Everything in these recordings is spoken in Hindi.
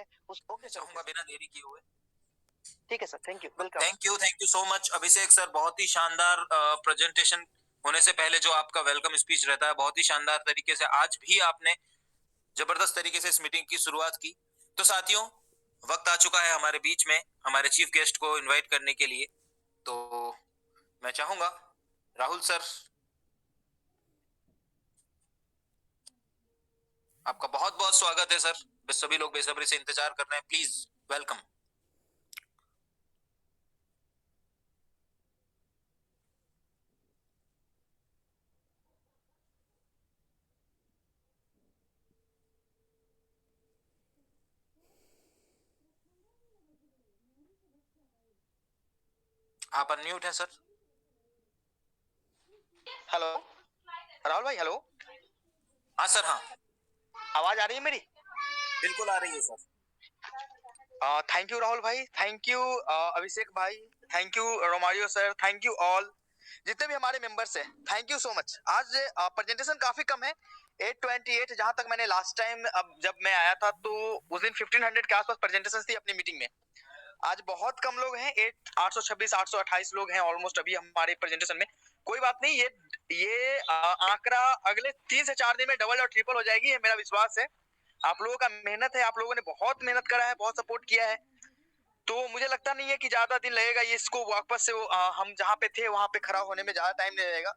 है उसको चाहूंगा बिना देरी किए हुए। ठीक है sir, thank you, welcome. Thank you so much Abhishek sir, बहुत ही शानदार प्रेजेंटेशन होने से पहले जो आपका वेलकम स्पीच रहता है, बहुत ही शानदार तरीके से आज भी आपने जबरदस्त तरीके से इस मीटिंग की शुरुआत की। तो साथियों, वक्त आ चुका है हमारे बीच में हमारे चीफ गेस्ट को इनवाइट करने के लिए। तो मैं चाहूंगा राहुल सर, आपका बहुत बहुत स्वागत है सर। सभी लोग बेसब्री से इंतजार कर रहे हैं, प्लीज वेलकम। आप अनम्यूट हैं सर। हेलो राहुल भाई, हेलो। हाँ सर, हाँ आवाज आ रही है मेरी? बिल्कुल आ रही है सर। थैंक यू राहुल भाई, थैंक यू अभिषेक भाई, thank you Romario sir, thank you all जितने भी हमारे मेंबर्स हैं, थैंक यू सो मच। आज प्रेजेंटेशन काफी कम है, 828। जहां तक मैंने लास्ट टाइम अब जब मैं आया था तो उस दिन 1500 के आसपास प्रेजेंटेशन थी अपनी मीटिंग में। आज बहुत कम लोग हैं, 826 828 लोग हैं ऑलमोस्ट अभी हमारे प्रेजेंटेशन में। कोई बात नहीं, ये आंकड़ा अगले 3 से 4 दिन में डबल और ट्रिपल हो जाएगी, ये मेरा विश्वास है। आप लोगों का मेहनत है, आप लोगों ने बहुत मेहनत करा है, बहुत सपोर्ट किया है, तो मुझे लगता नहीं है कि ज्यादा दिन लगेगा ये इसको वापस से हम जहाँ पे थे वहां पे खड़ा होने में ज्यादा टाइम नहीं लगेगा।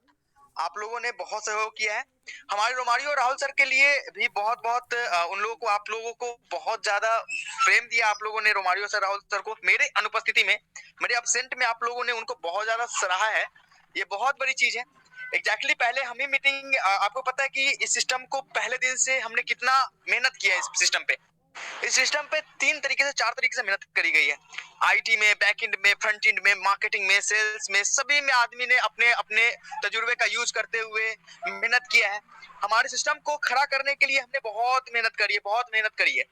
आप लोगों ने बहुत सहयोग किया है। हमारे रोमारियो और राहुल सर के लिए भी बहुत बहुत उन लोगों को, आप लोगों को बहुत ज्यादा प्रेम दिया आप लोगों ने रोमारियो सर, राहुल सर को मेरे अनुपस्थिति में, मेरे अब्सेंट में आप लोगों ने उनको बहुत ज्यादा सराहा है। ये बहुत बड़ी चीज है। एग्जैक्टली पहले हम ही मीटिंग, आपको पता है कि इस सिस्टम को पहले दिन से हमने कितना मेहनत किया है इस सिस्टम पे। इस सिस्टम पे 3 तरीके से 4 तरीके से मेहनत करी गई है। आईटी में, बैक एंड में, फ्रंट एंड में, मार्केटिंग में, सेल्स में, सभी में आदमी ने अपने अपने तजुर्बे का यूज करते हुए मेहनत किया है। हमारे सिस्टम को खड़ा करने के लिए हमने बहुत मेहनत करी है, बहुत मेहनत करी है।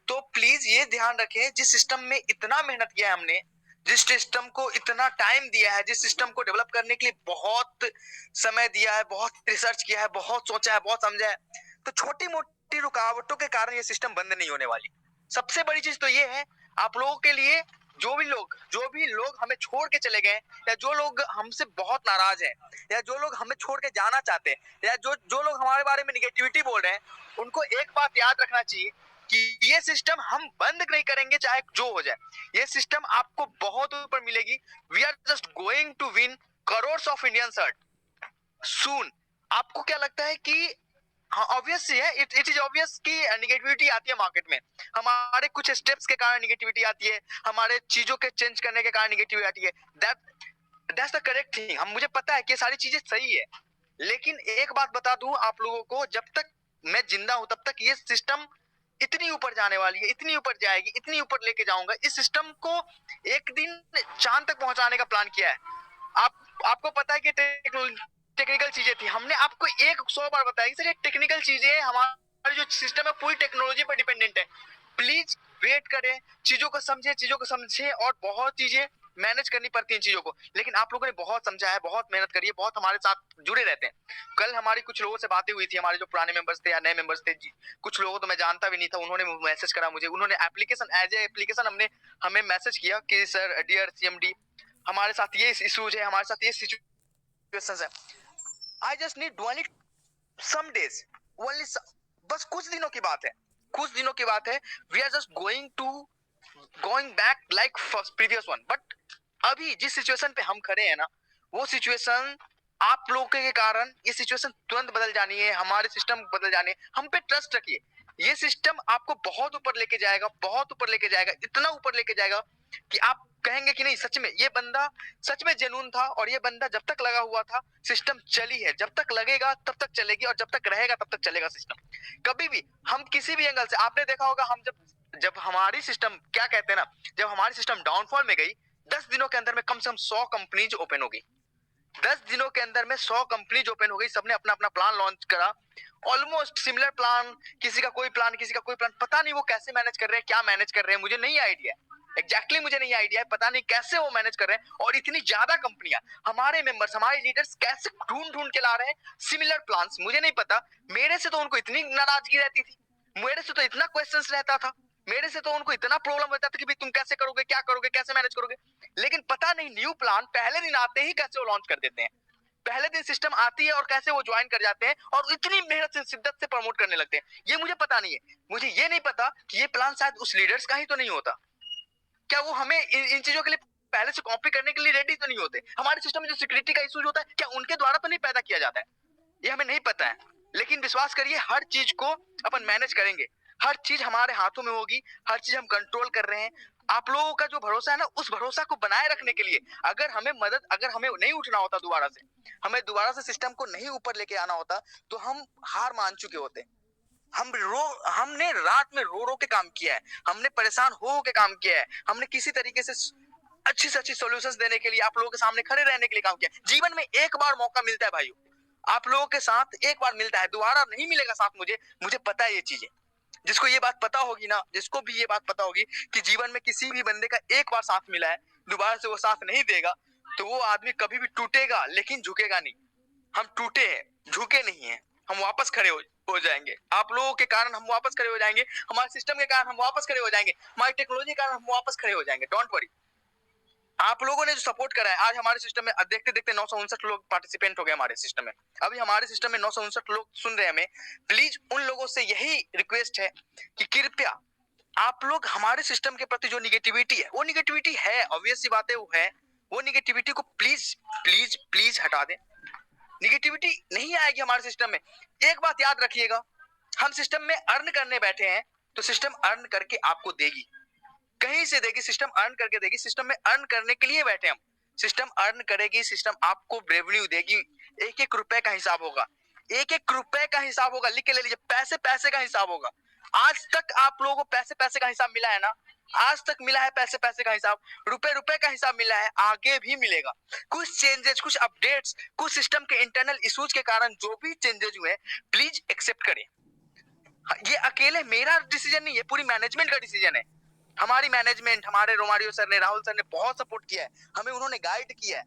तो प्लीज ये ध्यान रखें, जिस सिस्टम में इतना मेहनत किया है हमने, जिस सिस्टम को इतना टाइम दिया है, जिस सिस्टम को डेवलप करने के लिए बहुत समय दिया है, बहुत रिसर्च किया है, बहुत सोचा है, बहुत समझा है, तो छोटी मोटी रुकावटों के कारण ये सिस्टम बंद नहीं होने वाली। सबसे बड़ी चीज तो ये है, आप लोगों के लिए, जो भी लोग हमें छोड़ के चले गए, या जो लोग हमसे बहुत नाराज हैं, या जो लोग हमें छोड़ के जाना चाहते हैं, या जो जो लोग हमारे बारे में निगेटिविटी बोल रहे हैं, उनको एक बात याद रखना चाहिए कि ये सिस्टम हम बंद नहीं करेंगे चाहे जो हो जाए। ये सिस्टम आपको बहुत ऊपर मिलेगी। We are just going to win crore of Indian soon. आपको क्या लगता है कि हाँ, ऑब्वियस है, इट इज ऑब्वियस कि निगेटिविटी आती है मार्केट में, हमारे कुछ स्टेप्स के कारण निगेटिविटी आती है, हमारे चीजों के चेंज करने के कारण निगेटिविटी आती है। That's the correct thing. हम, मुझे पता है कि ये सारी चीजें सही है, लेकिन एक बात बता दूं आप लोगों को, जब तक मैं जिंदा हूं तब तक ये सिस्टम इतनी ऊपर जाने वाली है, इतनी ऊपर जाएगी, इतनी ऊपर लेके जाऊंगा इस सिस्टम को। एक दिन चांद तक पहुंचाने का प्लान किया है। आपको पता है कि टेक्निकल चीजें थी, हमने आपको 100 बार बताया कि सर ये टेक्निकल चीजें, हमारी जो सिस्टम है पूरी टेक्नोलॉजी पर डिपेंडेंट है। प्लीज वेट करें, चीजों को समझे, और बहुत चीजें मैनेज करनी पड़ती हैं चीजों को। लेकिन आप लोगों ने बहुत समझा है, बहुत मेहनत करी है, बहुत हमारे साथ जुड़े रहते हैं। कल हमारी कुछ लोगों से बातें हुई थी, हमारे जो पुराने मेंबर्स थे या नए मेंबर्स थे, कुछ लोगों तो मैं जानता भी नहीं था, उन्होंने मैसेज करा मुझे, उन्होंने एप्लीकेशन, एज ए एप्लीकेशन हमने हमें मैसेज किया कि सर डियर सीएमडी, हमारे साथ ये इश्यूज है, हमारे साथ ये सिचुएशन है, I just need only some days, only बस कुछ दिनों की बात है, कुछ दिनों की बात है। We are just going back like previous one. But अभी जिस सिचुएशन पे हम खड़े हैं ना, वो सिचुएशन आप लोगों के कारण, ये सिचुएशन तुरंत बदल जानी है, हमारे सिस्टम बदल जाने हैं। हम पे ट्रस्ट रखिए, ये सिस्टम आपको बहुत ऊपर लेके जाएगा, बहुत ऊपर लेके जाएगा, इतना ऊपर लेके जाएगा कि आप कहेंगे कि नहीं, सच में ये बंदा सच में जेन्युइन था, और ये बंदा जब तक लगा हुआ था सिस्टम चली है, जब तक लगेगा तब तक चलेगी, और जब तक रहेगा तब तक चलेगा सिस्टम। कभी भी हम किसी भी एंगल से, आपने देखा होगा, हम जब जब हमारी सिस्टम, क्या कहते हैं ना, जब हमारी सिस्टम डाउनफॉल में गई, 10 दिनों के अंदर में कम से कम 100 कंपनीज ओपन हो गई। 10 दिनों के अंदर में 100 कंपनीज ओपन हो गई, सबने अपना अपना प्लान लॉन्च करा, ऑलमोस्ट सिमिलर प्लान, किसी का कोई प्लान, किसी का कोई प्लान, पता नहीं वो कैसे मैनेज कर रहे हैं, क्या मैनेज कर रहे हैं, मुझे नहीं आइडिया, एग्जैक्टली मुझे नहीं आइडिया है, पता नहीं कैसे वो मैनेज कर रहे हैं। और इतनी ज्यादा कंपनियां, हमारे मेंबर्स, हमारे लीडर्स कैसे ढूंढ ढूंढ के ला रहे हैं सिमिलर प्लान्स, मुझे नहीं पता। मेरे से तो उनको इतनी नाराजगी रहती थी, मेरे से तो इतना क्वेश्चंस रहता था, मेरे से तो उनको इतना प्रॉब्लम होता था कि भाई तुम कैसे करोगे, क्या करोगे, कैसे मैनेज करोगे। लेकिन पता नहीं न्यू प्लान पहले दिन आते ही कैसे वो लॉन्च कर देते हैं। पहले दिन सिस्टम आती है और कैसे वो ज्वाइन कर जाते हैं और इतनी मेहनत से शिद्दत से प्रमोट करने लगते हैं। ये मुझे पता नहीं है। मुझे ये नहीं पता कि ये प्लान शायद उस लीडर्स का ही तो नहीं होता। क्या वो हमें इन चीजों के लिए पहले से कॉपी करने के लिए रेडी तो नहीं होते। हमारे सिस्टम में जो सिक्योरिटी का इशू होता है क्या उनके द्वारा तो नहीं पैदा किया जाता है। ये हमें नहीं पता है। लेकिन विश्वास करिए हर चीज को अपन मैनेज करेंगे। हर चीज हमारे हाथों में होगी। हर चीज हम कंट्रोल कर रहे हैं। आप लोगों का जो भरोसा है ना, उस भरोसा को बनाए रखने के लिए अगर हमें नहीं उठना होता दोबारा से, हमें दोबारा से सिस्टम को नहीं ऊपर लेके आना होता, तो हम हार मान चुके होते। हमने रात में रो रो के काम किया है। हमने परेशान हो के काम किया है। हमने किसी तरीके से अच्छी से अच्छी सॉल्यूशंस देने के लिए, आप लोगों के सामने खड़े रहने के लिए काम किया है। जीवन में एक बार मौका मिलता है भाइयों, आप लोगों के साथ एक बार मिलता है, दोबारा नहीं मिलेगा साथ। मुझे पता है ये चीजें। जिसको ये बात पता होगी ना, जिसको भी ये बात पता होगी कि जीवन में किसी भी बंदे का एक बार साथ मिला है, दोबारा से वो साथ नहीं देगा, तो वो आदमी कभी भी टूटेगा लेकिन झुकेगा नहीं। हम टूटे हैं, झुके नहीं है। हम वापस खड़े हो जाएंगे। आप लोगों के कारण हम वापस खड़े हो जाएंगे। हमारे सिस्टम के कारण हम वापस खड़े हो जाएंगे। हमारी टेक्नोलॉजी के कारण हम वापस खड़े हो जाएंगे। Don't worry. आप लोगों ने जो सपोर्ट करा है, आज हमारे सिस्टम में देखते देखते 959 लोग पार्टिसिपेंट हो गए हमारे सिस्टम में। अभी हमारे सिस्टम में 959 लोग सुन रहे हैं हमें। प्लीज उन लोगों से यही रिक्वेस्ट है कि कृपया आप लोग हमारे सिस्टम के प्रति जो निगेटिविटी है, वो निगेटिविटी है, ऑब्वियस सी बात है, वो निगेटिविटी को प्लीज प्लीज प्लीज हटा दें। निगेटिविटी नहीं आएगी हमारे सिस्टम में। एक बात याद रखिएगा, हम सिस्टम में अर्न करने बैठे हैं तो सिस्टम अर्न करके आपको देगी, कहीं से देगी। सिस्टम अर्न करके देगी। सिस्टम में अर्न करने के लिए बैठे हम। सिस्टम अर्न करेगी, सिस्टम आपको रेवेन्यू देगी। एक एक रुपए का हिसाब होगा। एक एक रुपए का हिसाब होगा। लिख के ले लीजिए, पैसे पैसे का हिसाब होगा। आज तक आप लोगों को पैसे पैसे का हिसाब मिला है ना, आज तक मिला है पैसे पैसे का हिसाब, रुपए रुपए का हिसाब मिला है, आगे भी मिलेगा। कुछ चेंजेस, कुछ अपडेट्स, कुछ सिस्टम के इंटरनल इश्यूज के कारण जो भी चेंजेस हुए, प्लीज एक्सेप्ट करें। ये अकेले मेरा डिसीजन नहीं है, पूरी मैनेजमेंट का डिसीजन है। हमारी मैनेजमेंट, हमारे रोमारियो सर ने, राहुल सर ने बहुत सपोर्ट किया है हमें। उन्होंने गाइड किया है,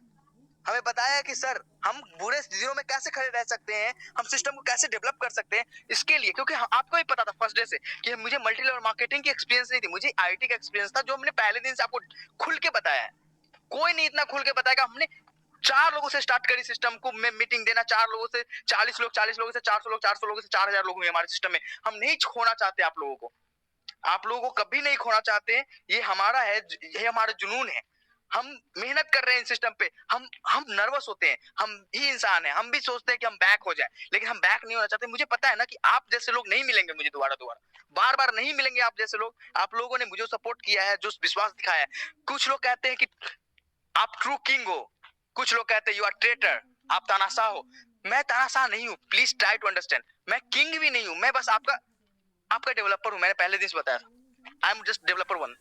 हमें बताया कि सर हम बुरे दिनों में कैसे खड़े रह सकते हैं, हम सिस्टम को कैसे डेवलप कर सकते हैं। इसके लिए, क्योंकि आपको भी पता था फर्स्ट डे से कि मुझे मल्टी लेवल मार्केटिंग की एक्सपीरियंस नहीं थी, मुझे आईटी का एक्सपीरियंस था, जो हमने पहले दिन से आपको खुल के बताया है। कोई नहीं इतना खुल के बताएगा। हमने 4 लोगों से स्टार्ट करी सिस्टम को में मीटिंग देना, 4 लोगों से 40 लोग, 40 लोगों से 400 लोग, 400 लोगों से 4000 लोग हुए हमारे सिस्टम में। हम नहीं खोना चाहते आप लोगों को, आप लोगों को कभी नहीं खोना चाहते। ये हमारा है, ये हमारा जुनून है। हम मेहनत कर रहे हैं इस सिस्टम पे। हम नर्वस होते हैं, हम ही इंसान हैं, हम भी सोचते हैं कि हम बैक हो जाए, लेकिन हम बैक नहीं होना चाहते। मुझे पता है ना कि आप जैसे लोग नहीं मिलेंगे मुझे दोबारा बार बार नहीं मिलेंगे आप जैसे लोग। आप लोगों ने मुझे सपोर्ट किया है, जो विश्वास दिखाया है। कुछ लोग कहते हैं कि आप ट्रू किंग हो, कुछ लोग कहते हैं यू आर ट्रेटर, आप तानाशाह हो। मैं तानाशाह नहीं हूँ, प्लीज ट्राई टू अंडरस्टैंड। मैं किंग भी नहीं हूँ, मैं बस आपका डेवलपर हूँ। मैंने पहले दिन बताया था, आई एम जस्ट डेवलपर 1।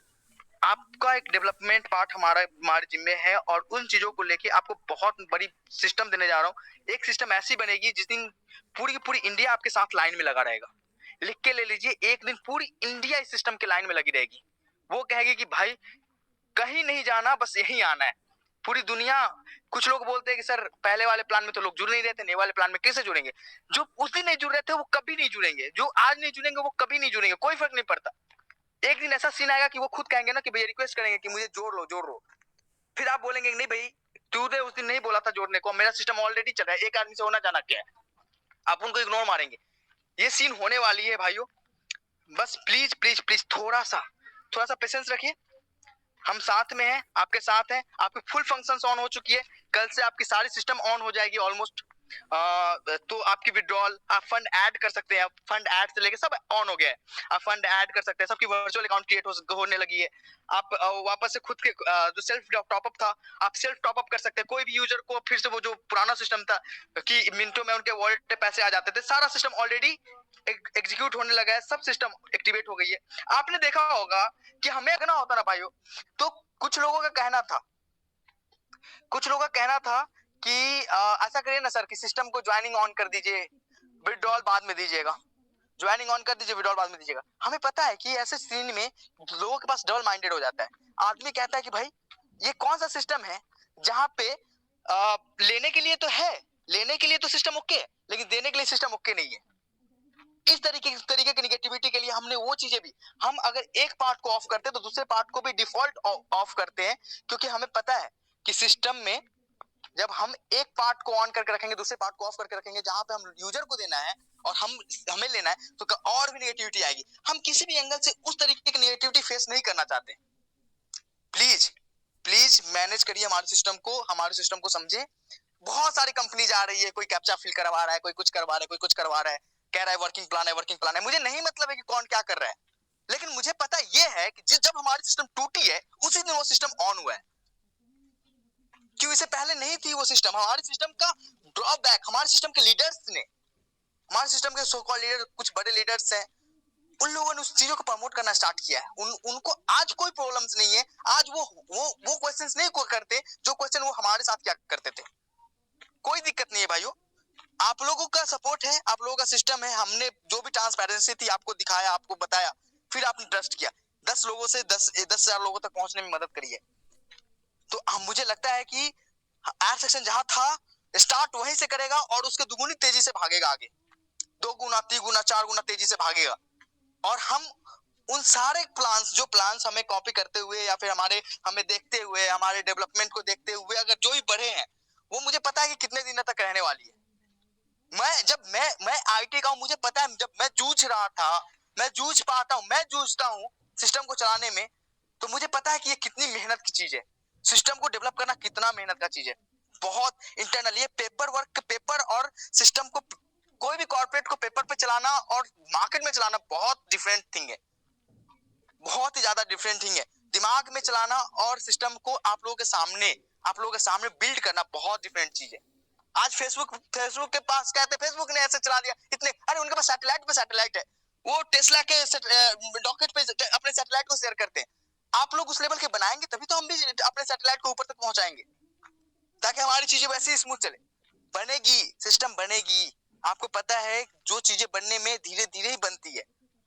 आपका एक डेवलपमेंट पार्ट हमारे जिम्मे है, और उन चीजों को लेके आपको बहुत बड़ी सिस्टम देने जा रहा हूँ। एक सिस्टम ऐसी बनेगी जिस दिन पूरी की पूरी इंडिया आपके साथ लाइन में लगा रहेगा। लिख के ले लीजिए, एक दिन पूरी इंडिया इस सिस्टम के लाइन में लगी रहेगी। वो कहेगी कि भाई कहीं नहीं जाना, बस यहीं आना है। पूरी दुनिया, कुछ लोग बोलते हैं कि सर पहले वाले प्लान में तो लोग जुड़ नहीं रहे थे, नए वाले प्लान में कैसे जुड़ेंगे। जो उस दिन नहीं जुड़ रहे थे वो कभी नहीं जुड़ेंगे, जो आज नहीं जुड़ेंगे वो कभी नहीं जुड़ेंगे, कोई फर्क नहीं पड़ता। एक दिन ऐसा सीन आएगा कि वो खुद कहेंगे ना कि भैया रिक्वेस्ट करेंगे कि मुझे जोड़ लो। फिर आप बोलेंगे नहीं भाई तूने उस दिन नहीं बोला था जोड़ने को, मेरा सिस्टम ऑलरेडी चल रहा है, एक आदमी से होना जाना क्या है। आप उनको इग्नोर मारेंगे। ये सीन होने वाली है भाइयों। बस प्लीज प्लीज प्लीज थोड़ा सा पेशेंस रखिए। हम साथ में हैं, आपके साथ हैं। आपकी फुल फंक्शंस ऑन हो चुकी है, कल से आपकी सारी सिस्टम ऑन हो जाएगी ऑलमोस्ट। तो आपकी विड्रॉल, आप फंड ऐड कर सकते हैं, फंड ऐड से लेके सब ऑन हो गया है। आप फंड ऐड कर सकते हैं, सबकी वर्चुअल अकाउंट क्रिएट होने लगी है। आप वापस से खुद के जो सेल्फ टॉपअप था, आप सेल्फ टॉपअप कर सकते हैं। कोई भी यूजर को फिर से वो जो पुराना सिस्टम था कि मिनटों में उनके वॉलेट पे पैसे आ जाते थे, सारा सिस्टम ऑलरेडी एग्जीक्यूट होने लगा है, सब सिस्टम एक्टिवेट हो गई है। आपने देखा होगा कि हमें अगर ना होता ना भाइयों, तो कुछ लोगों का कहना था कि ऐसा करिए ना सर कि सिस्टम को ज्वाइनिंग ऑन कर दीजिए, विड्रॉल बाद में दीजिएगा। ज्वाइनिंग ऑन कर दीजिए, विड्रॉल बाद में दीजिएगा। हमें पता है कि ऐसे सीन में लोगों के पास डबल माइंडेड हो जाता है। आदमी कहता है कि भाई ये कौन सा सिस्टम है जहां पे लेने के लिए तो है, लेने के लिए तो सिस्टम ओके है, लेकिन देने के लिए सिस्टम ओके नहीं है। इस तरीके की निगेटिविटी के लिए हमने वो चीजें भी, हम अगर एक पार्ट को ऑफ करते हैं तो दूसरे पार्ट को भी डिफॉल्ट ऑफ करते हैं, क्योंकि हमें पता है कि सिस्टम में जब हम एक पार्ट को ऑन करके रखेंगे, दूसरे पार्ट को ऑफ करके रखेंगे, जहां पे हम यूजर को देना है और हमें लेना है, तो और भी नेगेटिविटी आएगी। हम किसी भी एंगल से उस तरीके की नेगेटिविटी फेस नहीं करना चाहते। प्लीज प्लीज मैनेज करिए हमारे सिस्टम को समझे। बहुत सारी कंपनी जा रही है, कोई कैप्चा फिल करवा रहा है, कोई कुछ करवा रहा है, कोई कुछ करवा रहा है, कह रहा है वर्किंग प्लान है। मुझे नहीं मतलब है कि कौन क्या कर रहा है, लेकिन मुझे पता ये है कि जब हमारी सिस्टम टूटी है उसी दिन वो सिस्टम ऑन हुआ है। क्यों इससे पहले नहीं थी वो सिस्टम? हमारे सिस्टम का ड्रॉबैक हमारे सिस्टम के लीडर्स ने, हमारे सिस्टम के सो कॉल्ड लीडर, कुछ बड़े लीडर्स हैं, उन लोगों ने उस चीजों को प्रमोट करना स्टार्ट किया है। उनको आज कोई प्रॉब्लम्स नहीं है। आज वो क्वेश्चंस नहीं करते जो क्वेश्चन वो हमारे साथ क्या करते थे। कोई दिक्कत नहीं है भाइयों, आप लोगों का सपोर्ट है, आप लोगों का सिस्टम है। हमने जो भी ट्रांसपेरेंसी थी आपको दिखाया, आपको बताया, फिर आपने ट्रस्ट किया। 10 लोगों से 10,000 लोगों तक पहुंचने में मदद करी है। तो मुझे लगता है कि एड सेक्शन जहां था स्टार्ट वहीं से करेगा और उसके दुगुनी तेजी से भागेगा आगे, 2 गुना 3 गुना 4 गुना तेजी से भागेगा। और हम उन सारे प्लान्स हमें कॉपी करते हुए या फिर हमें देखते हुए, हमारे डेवलपमेंट को देखते हुए अगर जो भी बढ़े हैं, वो मुझे पता है कि कितने दिनों तक रहने वाली है। मैं आईटी का हूं, मुझे पता है जब मैं जूझ रहा था, मैं जूझता हूं सिस्टम को चलाने में, तो मुझे पता है कि ये कितनी मेहनत की चीज है। सिस्टम को डेवलप करना कितना मेहनत का चीज है। बहुत इंटरनल, ये पेपर और सिस्टम को, कोई भी कॉर्पोरेट को पेपर पे चलाना और मार्केट में चलाना बहुत डिफरेंट थिंग है, बहुत ही ज्यादा डिफरेंट थिंग है। दिमाग में चलाना और सिस्टम को आप लोगों के सामने बिल्ड करना बहुत डिफरेंट चीज है। आज फेसबुक के पास कहते फेसबुक ने ऐसे चला दिया इतने, अरे उनके पास सैटेलाइट है, वो टेस्ला के रॉकेट पे अपने सैटेलाइट को शेयर करते हैं। आप लोग उस लेवल के बनाएंगे तभी तो हम भी अपने सैटेलाइट को ऊपर तक पहुंचाएंगे, ताकि हमारी चीजें वैसे ही स्मूथ चले। बनेगी, सिस्टम बनेगी। आपको पता है जो चीजें बनने में धीरे धीरे ही बनती है।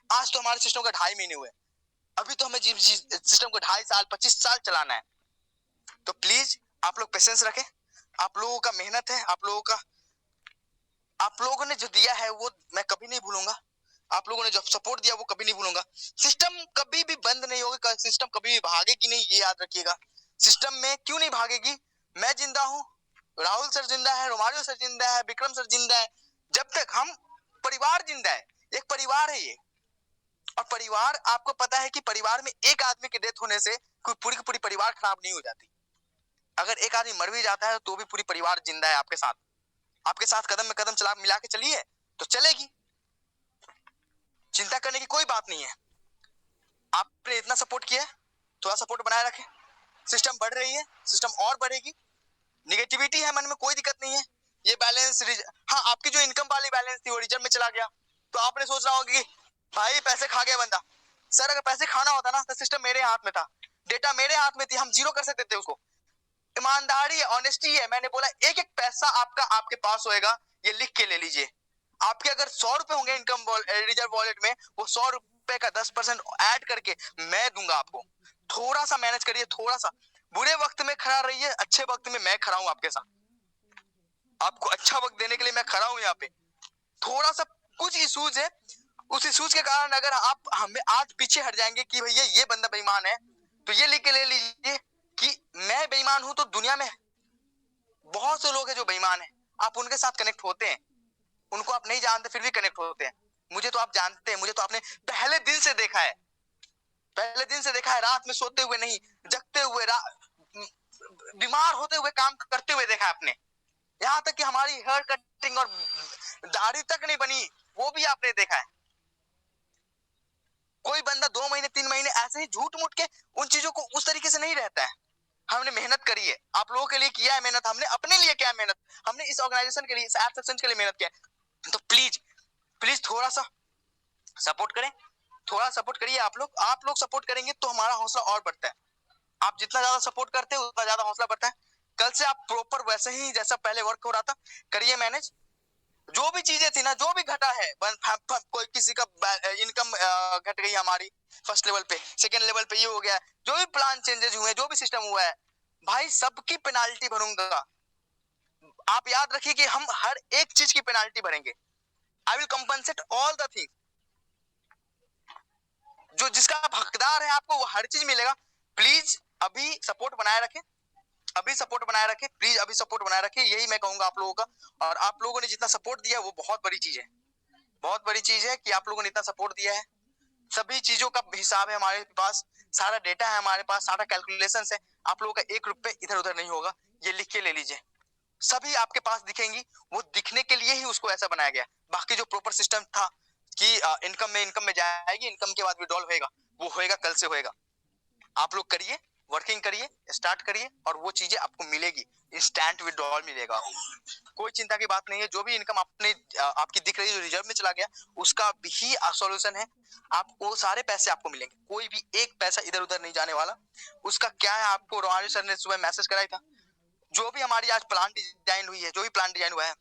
आज तो हमारे सिस्टम का 2.5 महीने हुए, अभी तो हमें सिस्टम को 2.5 साल 25 साल चलाना है। तो प्लीज आप लोग पेशेंस रखें। आप लोगों का मेहनत है, आप लोगों ने जो दिया है वो मैं कभी नहीं भूलूंगा। आप लोगों ने जो सपोर्ट दिया वो कभी नहीं भूलूंगा। सिस्टम कभी भी बंद नहीं होगी, सिस्टम कभी भी भागेगी नहीं, ये याद रखिएगा। सिस्टम में क्यों नहीं भागेगी? मैं जिंदा हूँ, राहुल सर जिंदा है, रोमारियो सर जिंदा है, विक्रम सर जिंदा है। जब तक हम परिवार जिंदा है, एक परिवार है ये। और परिवार, आपको पता है कि परिवार में एक आदमी के डेथ होने से कोई पूरी की पूरी परिवार खराब नहीं हो जाती। अगर एक आदमी मर भी जाता है तो भी पूरी परिवार जिंदा है आपके साथ कदम में कदम चला मिला के चलिए तो चलेगी। चिंता करने की कोई बात नहीं है। आपने इतना सपोर्ट किया है, थोड़ा सपोर्ट बनाए रखें। सिस्टम बढ़ रही है, सिस्टम और बढ़ेगी। निगेटिविटी है मन में, कोई दिक्कत नहीं है। ये बैलेंस, हाँ, आपकी जो इनकम वाली बैलेंस थी वो रिजर्व में चला गया, तो आपने सोच रहा होगा कि भाई पैसे खा गया बंदा। सर अगर पैसे खाना होता ना तो सिस्टम मेरे हाथ में था, डेटा मेरे हाथ में थी, हम जीरो कर सकते थे उसको। ईमानदारी है, ऑनेस्टी है। मैंने बोला एक एक पैसा आपका आपके पास होएगा, ये लिख के ले लीजिए। आपके अगर 100 रुपए होंगे इनकम रिजर्व वॉलेट में, वो 100 रुपए का 10% ऐड करके मैं दूंगा आपको। थोड़ा सा मैनेज करिए, थोड़ा सा। बुरे वक्त में खड़ा रहिए, अच्छे वक्त में मैं खड़ा हूं आपके साथ। आपको अच्छा वक्त देने के लिए मैं खड़ा हूं यहाँ पे। थोड़ा सा कुछ इशूज है, उस इशूज के कारण अगर आप हमें आज पीछे हट जाएंगे कि भैया ये बंदा बेईमान है, तो ये लिख के ले लीजिए कि मैं बेईमान हूं तो दुनिया में बहुत से लोग हैं जो बेईमान हैं। आप उनके साथ कनेक्ट होते हैं, उनको आप नहीं जानते फिर भी कनेक्ट होते हैं। मुझे तो आप जानते हैं, मुझे तो आपने पहले दिन से देखा है, रात में सोते हुए नहीं, जगते हुए, बीमार होते हुए, काम करते हुए देखा है आपने। यहाँ तक कि हमारी हेयर कटिंग और दाढ़ी तक नहीं बनी, वो भी आपने देखा है। कोई बंदा 2 महीने 3 महीने ऐसे ही झूठ मूठ के उन चीजों को उस तरीके से नहीं रहता है। हमने मेहनत करी है, आप लोगों के लिए किया है मेहनत, हमने अपने लिए किया है मेहनत, हमने इस ऑर्गेनाइजेशन के लिए, इस ऐप सेक्शन के लिए मेहनत किया है। तो प्लीज थोड़ा सा सपोर्ट करें, थोड़ा सपोर्ट करिए। आप लोग सपोर्ट करेंगे तो हमारा हौसला और बढ़ता है। आप जितना ज्यादा सपोर्ट करते हैं उतना ज्यादा हौसला बढ़ता है। कल से आप प्रॉपर वैसे ही जैसा पहले वर्क हो रहा था करिए मैनेज। जो भी चीजें थी ना, जो भी घटा है, कोई किसी का इनकम घट गई हमारी फर्स्ट लेवल पे, सेकंड लेवल पे ये हो गया, जो भी प्लान चेंजेस हुए, जो भी सिस्टम हुआ है, भाई सबकी पेनाल्टी भरूंगा। आप याद रखिए कि हम हर एक चीज की पेनाल्टी भरेंगे। I will compensate all the thing. जो जिसका आप हकदार है आपको वो हर चीज मिलेगा। प्लीज अभी सपोर्ट बनाए रखें, अभी सपोर्ट बनाए रखें, प्लीज अभी सपोर्ट बनाए रखें, यही मैं कहूंगा आप लोगों का। और आप लोगों ने जितना सपोर्ट दिया वो बहुत बड़ी चीज है, बहुत बड़ी चीज है कि आप लोगों ने इतना सपोर्ट दिया है। सभी चीजों का हिसाब है हमारे पास, सारा डेटा है हमारे पास, सारा कैलकुलेशन है। आप लोगों का 1 रुपए इधर उधर नहीं होगा, ये लिख के ले लीजिए। सभी आपके पास दिखेंगी, वो दिखने के लिए ही उसको ऐसा बनाया गया। बाकी जो प्रॉपर सिस्टम था कि इनकम में जाएगी, इनकम के बाद विड्रॉल होएगा, वो होएगा, कल से होएगा। आप लोग करिए, वर्किंग करिए, स्टार्ट करिए और वो चीजें आपको मिलेगी, इंस्टेंट विड्रॉल मिलेगा। कोई चिंता की बात नहीं है। जो भी इनकम आपने आपकी दिख रही है जो रिजर्व में चला गया, उसका भी सॉल्यूशन है। आपको सारे पैसे आपको मिलेंगे, कोई भी एक पैसा इधर उधर नहीं जाने वाला। उसका क्या है, आपको रोहानी सर ने सुबह मैसेज कराया था। जो भी हमारी आज प्लान डिजाइन हुई है, जो भी प्लान डिजाइन हुआ है,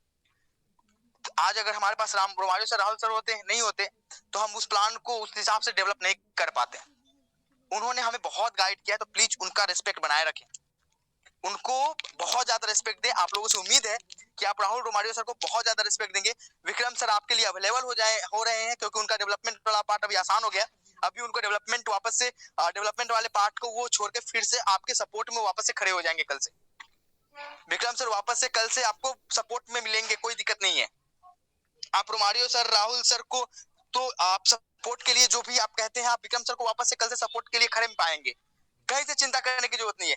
आज अगर हमारे पास रोमारियो सर, राहुल सर होते नहीं होते तो हम उस प्लान को उस हिसाब से डेवलप नहीं कर पाते। उन्होंने हमें बहुत गाइड किया, तो प्लीज उनका रिस्पेक्ट बनाए रखें, उनको बहुत ज्यादा रिस्पेक्ट दें। आप लोगों से उम्मीद है कि आप राहुल रोमारियो सर को बहुत ज्यादा रिस्पेक्ट देंगे। विक्रम सर आपके लिए अवेलेबल हो रहे हैं, क्योंकि उनका डेवलपमेंट वाला पार्ट अभी आसान हो गया। अभी उनको डेवलपमेंट वापस से डेवलपमेंट वाले पार्ट को वो छोड़ के फिर से आपके सपोर्ट में वापस से खड़े हो जाएंगे। कल से विक्रम सर वापस से कल से आपको सपोर्ट में मिलेंगे, कोई दिक्कत नहीं है। आप रोमारियो सर, राहुल सर को तो आप सपोर्ट के लिए जो भी आप कहते हैं, आप विक्रम सर को वापस से कल से सपोर्ट के लिए खड़े पाएंगे, कहीं से चिंता करने की जरूरत नहीं है।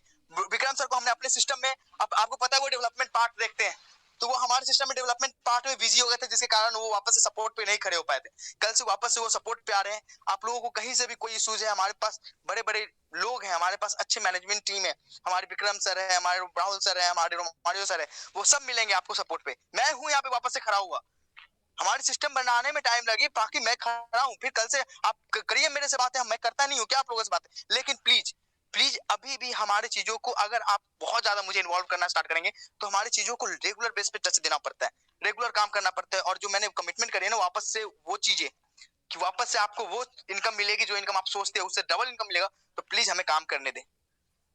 विक्रम सर को हमने अपने सिस्टम में, अब आपको पता है वो डेवलपमेंट पार्ट देखते हैं, तो वो हमारे सिस्टम में डेवलपमेंट पार्ट में बिजी हो गए थे, जिसके कारण वो वापस से सपोर्ट पे नहीं खड़े हो पाए थे। कल से वापस से वो सपोर्ट पे आ रहे हैं। आप लोगों को कहीं से भी कोई इश्यूज है, हमारे पास बड़े बड़े लोग हैं, हमारे पास अच्छे मैनेजमेंट टीम है, हमारे विक्रम सर है, हमारे राहुल सर है, हमारे रोमारियो सर है, वो सब मिलेंगे आपको सपोर्ट पे। मैं हूँ यहाँ पे वापस से खड़ा हुआ, हमारे सिस्टम बनाने में टाइम लगे, बाकी मैं खड़ा हूँ। फिर कल से आप करिए मेरे से बातें, मैं करता नहीं हूँ क्या आप लोगों से बातें, लेकिन प्लीज प्लीज अभी भी हमारी चीजों को अगर आप बहुत ज्यादा मुझे इन्वॉल्व करना स्टार्ट करेंगे तो हमारी चीजों को रेगुलर बेस पे टच देना पड़ता है, रेगुलर काम करना पड़ता है। और जो मैंने कमिटमेंट करी है ना, वापस से वो चीजें कि वापस से आपको वो इनकम मिलेगी जो इनकम आप सोचते हैं, उससे डबल इनकम मिलेगा। तो प्लीज हमें काम करने दें,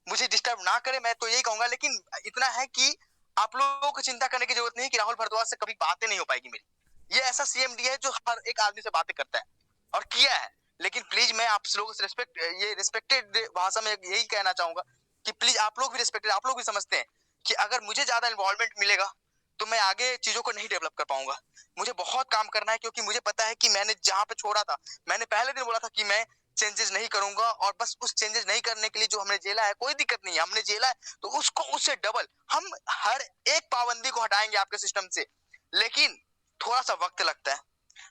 मुझे डिस्टर्ब ना करें, मैं तो यही कहूंगा। लेकिन इतना है कि आप लोगों को चिंता करने की जरूरत नहीं कि राहुल भारद्वाज से कभी बातें नहीं हो पाएगी मेरी। ये ऐसा सीएमडी है जो हर एक आदमी से बातें करता है और किया है। लेकिन प्लीज मैं आप लोगों से रिस्पेक्टेड भाषा में यही कहना चाहूंगा कि प्लीज आप लोग भी रिस्पेक्टेड, आप लोग भी समझते हैं कि अगर मुझे ज्यादा इन्वॉल्वमेंट मिलेगा तो मैं आगे चीजों को नहीं डेवलप कर पाऊंगा। मुझे बहुत काम करना है, क्योंकि मुझे पता है कि मैंने जहां पे छोड़ा था, मैंने पहले दिन बोला था कि मैं चेंजेस नहीं करूंगा, और बस उस चेंजेस नहीं करने के लिए जो हमने झेला है, कोई दिक्कत नहीं है, हमने झेला है तो उसको उससे डबल हम हर एक पाबंदी को हटाएंगे आपके सिस्टम से। लेकिन थोड़ा सा वक्त लगता है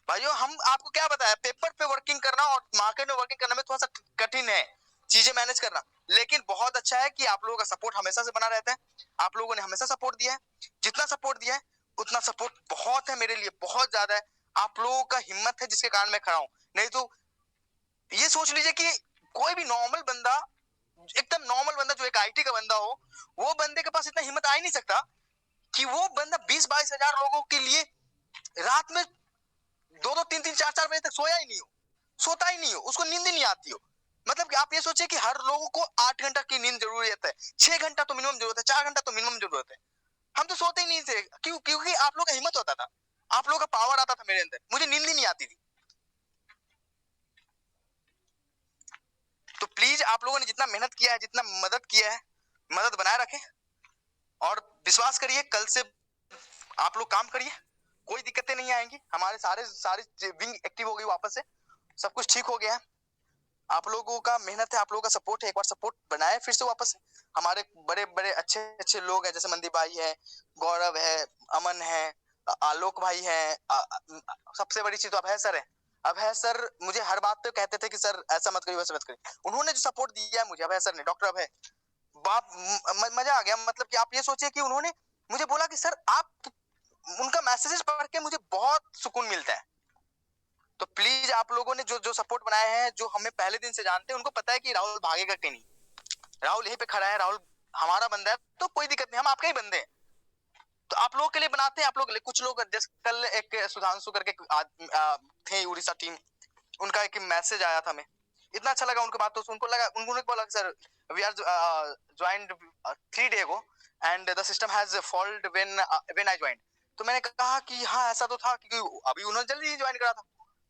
भाइयों। हम आपको क्या बताया, पेपर पे वर्किंग करना और मार्केट में वर्किंग करने में थोड़ा सा कठिन है चीजें मैनेज करना। लेकिन बहुत अच्छा है कि आप लोगों का सपोर्ट हमेशा से बना रहता है, आप लोगों ने हमेशा सपोर्ट दिया है, जितना सपोर्ट दिया है उतना सपोर्ट बहुत है मेरे लिए, बहुत ज्यादा है। आप लोगों का हिम्मत है जिसके कारण मैं खड़ा हूं। नहीं तो ये सोच लीजिए कि कोई भी नॉर्मल बंदा, एकदम नॉर्मल बंदा जो एक आईटी का बंदा हो, वो बंदे के पास इतना हिम्मत आ ही नहीं सकता कि वो बंदा 20-22 हजार लोगों के लिए रात में 2-2, 3-3, 4-4 बजे तक सोया ही नहीं हो, सोता ही नहीं हो, उसको नींद ही नहीं आती हो। मतलब कि आप ये सोचिए कि हर लोगों को 8 घंटा की नींद जरूरत है, 6 घंटा तो मिनिमम जरूरत है, 4 घंटा तो मिनिमम जरूरत है। हम तो सोते ही नहीं थे, क्योंकि आप लोग का हिम्मत होता था, आप लोगों का पावर आता था मेरे अंदर, मुझे नींद ही नहीं आती थी। तो प्लीज आप लोगों ने जितना मेहनत किया है, जितना मदद किया है, मदद बनाए रखें और विश्वास करिए कल से आप लोग काम करिए, कोई दिक्कतें नहीं आएंगी। हमारे सारे विंग एक्टिव हो गई वापस से, सब कुछ ठीक हो गया है। आप लोगों का मेहनत है, आप लोगों का सपोर्ट है, एक बार सपोर्ट बनाए फिर से वापस से। हमारे बड़े बड़े अच्छे अच्छे लोग हैं, जैसे मंदीप भाई है, गौरव है, अमन है, आलोक भाई है, सबसे बड़ी चीज तो अभय सर है। अभय सर मुझे हर बात पे कहते थे कि सर ऐसा मत करिए, वैसा मत करिए। उन्होंने जो सपोर्ट दिया है मुझे, अभय सर ने, डॉक्टर अभय, बाप मजा आ गया। मतलब कि आप ये सोचिए कि उन्होंने मुझे बोला कि सर आप, उनका मैसेजेस पढ़ के मुझे बहुत सुकून मिलता है। तो प्लीज आप लोगों ने जो जो सपोर्ट बनाए हैं, जो हमें पहले दिन से जानते हैं, उनको पता है कि राहुल भागेगा कहीं नहीं, राहुल यहीं पे खड़ा है, राहुल हमारा बंदा है, तो कोई दिक्कत नहीं, हम आपके ही बंदे हैं। तो आप लोगों के लिए बनाते हैं, आप लोग कुछ लोग, जैसे कल एक सुधांशु करके थे उड़ीसा टीम, उनका एक मैसेज आया था, हमें इतना अच्छा लगा उनकी बात, तो उनको लगा, उन्होंने बोला sir we are joined 3 days ago and the system has failed when I joined। तो मैंने कहा कि हाँ ऐसा तो था, क्योंकि अभी उन्होंने जल्दी ज्वाइन करा था,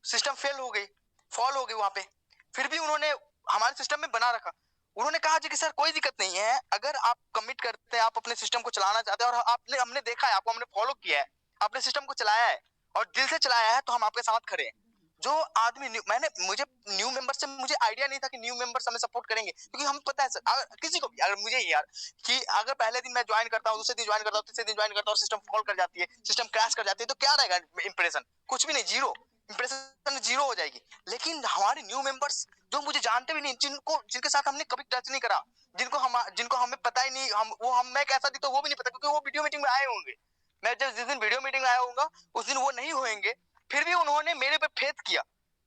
सिस्टम फेल हो गई, फॉल हो गई वहां पे, फिर भी उन्होंने हमारे सिस्टम में बना रखा। उन्होंने कहा कि सर कोई दिक्कत नहीं है, अगर आप कमिट करते हैं, आप अपने सिस्टम को चलाना चाहते हैं और आपने हमने देखा है आपको, हमने फॉलो किया है, आपने सिस्टम को चलाया है और दिल से चलाया है, तो हम आपके साथ खड़े हैं। जो आदमी मुझे न्यू मेंबर से मुझे आइडिया नहीं था कि न्यू मेंबर्स हमें सपोर्ट करेंगे, क्योंकि हम पता है सर किसी को भी, अगर मुझे ही यार कि अगर पहले दिन मैं ज्वाइन करता हूँ, दूसरे दिन ज्वाइन करता हूँ, तीसरे दिन ज्वाइन करता हूँ, सिस्टम फॉल कर जाती है, सिस्टम क्रैश कर जाती है, तो क्या रहेगा इंप्रेशन? कुछ भी नहीं, जीरो इंप्रेशन, जीरो हो जाएगी। लेकिन हमारे न्यू मेंबर्स जो मुझे जानते भी नहीं, जिनके साथ हमने कभी टच नहीं करा, जिनको हमें पता ही नहीं, मैं कैसा दिखता वो भी नहीं पता, क्योंकि वो वीडियो मीटिंग में आए होंगे, मैं जिस दिन वीडियो मीटिंग में आया होऊंगा उस दिन वो नहीं होंगे, फिर भी उन्होंने मेरे पे फेथ किया,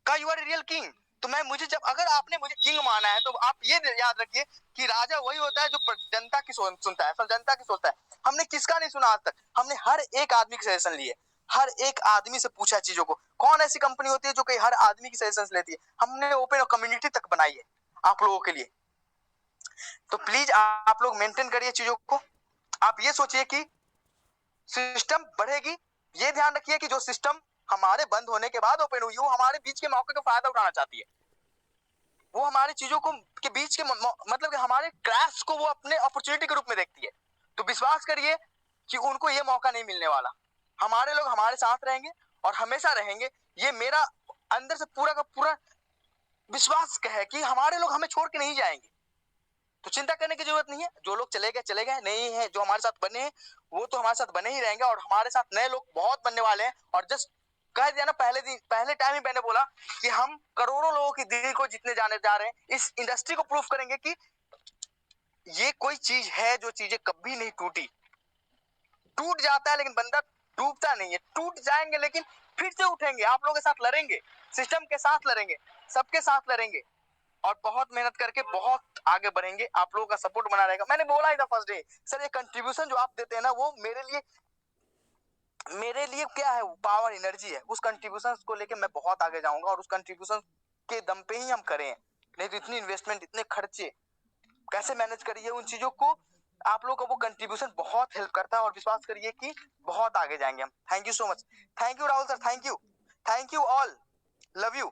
कहा यू आर रियल किंग। तो मुझे जब अगर आपने मुझे किंग माना है, तो आप ये याद रखिए कि राजा वही होता है जो जनता की सुनता है, जनता की सोचता है। हमने किसका नहीं सुना आज तक, हमने हर एक आदमी की सजेशन ली है, हर एक आदमी से पूछा चीजों को। कौन ऐसी कंपनी होती है जो कि हर आदमी की सजेशन लेती है? हमने ओपन कम्युनिटी तक बनाई है आप लोगों के लिए। तो प्लीज आप लोग मेंटेन करिए चीजों को। आप ये सोचिए कि सिस्टम बढ़ेगी, ये ध्यान रखिए कि जो सिस्टम हमारे बंद होने के बाद ओपन हुई, वो हमारे बीच के मौके का फायदा उठाना चाहती है, वो हमारी चीजों को के बीच के मतलब कि हमारे क्रैश को वो अपने अपॉर्चुनिटी के रूप में देखती है। तो विश्वास करिए कि उनको ये मौका नहीं मिलने वाला, हमारे लोग हमारे साथ रहेंगे और हमेशा रहेंगे। ये मेरा अंदर से पूरा का पूरा विश्वास है कि हमारे लोग हमें छोड़ के नहीं जाएंगे। तो चिंता करने की जरूरत नहीं है, जो लोग चले गए नहीं है, जो हमारे साथ बने हैं वो तो हमारे साथ बने ही रहेंगे, और हमारे साथ नए लोग बहुत बनने वाले हैं। और जस्ट कह दिया ना, पहले टाइम ही मैंने बोला कि हम करोड़ों लोगों की दिल को जीतने जाने जा रहे हैं, इस इंडस्ट्री को प्रूफ करेंगे कि ये कोई चीज है जो चीजें कभी नहीं टूटी। टूट जाता है लेकिन बंदा डूबता नहीं है, टूट जाएंगे लेकिन फिर से उठेंगे, आप लोगों के साथ लड़ेंगे, सिस्टम के साथ लड़ेंगे, सबके साथ लड़ेंगे और बहुत मेहनत करके बहुत आगे बढ़ेंगे। आप लोगों का सपोर्ट बना रहेगा। मैंने बोला ही था फर्स्ट डे, सर ये कंट्रीब्यूशन जो आप देते हैं ना, वो मेरे लिए क्या है, पावर एनर्जी है। उस कंट्रीब्यूशन को लेके मैं बहुत आगे जाऊंगा और उस कंट्रीब्यूशन के दम पे ही हम करें, नहीं तो इतनी इन्वेस्टमेंट, इतने खर्चे कैसे मैनेज करिए उन चीजों को। आप लोगों को वो कंट्रीब्यूशन बहुत हेल्प करता है और विश्वास करिए कि बहुत आगे जाएंगे हम। Thank you so much, thank you Rahul sir, thank you all, love you.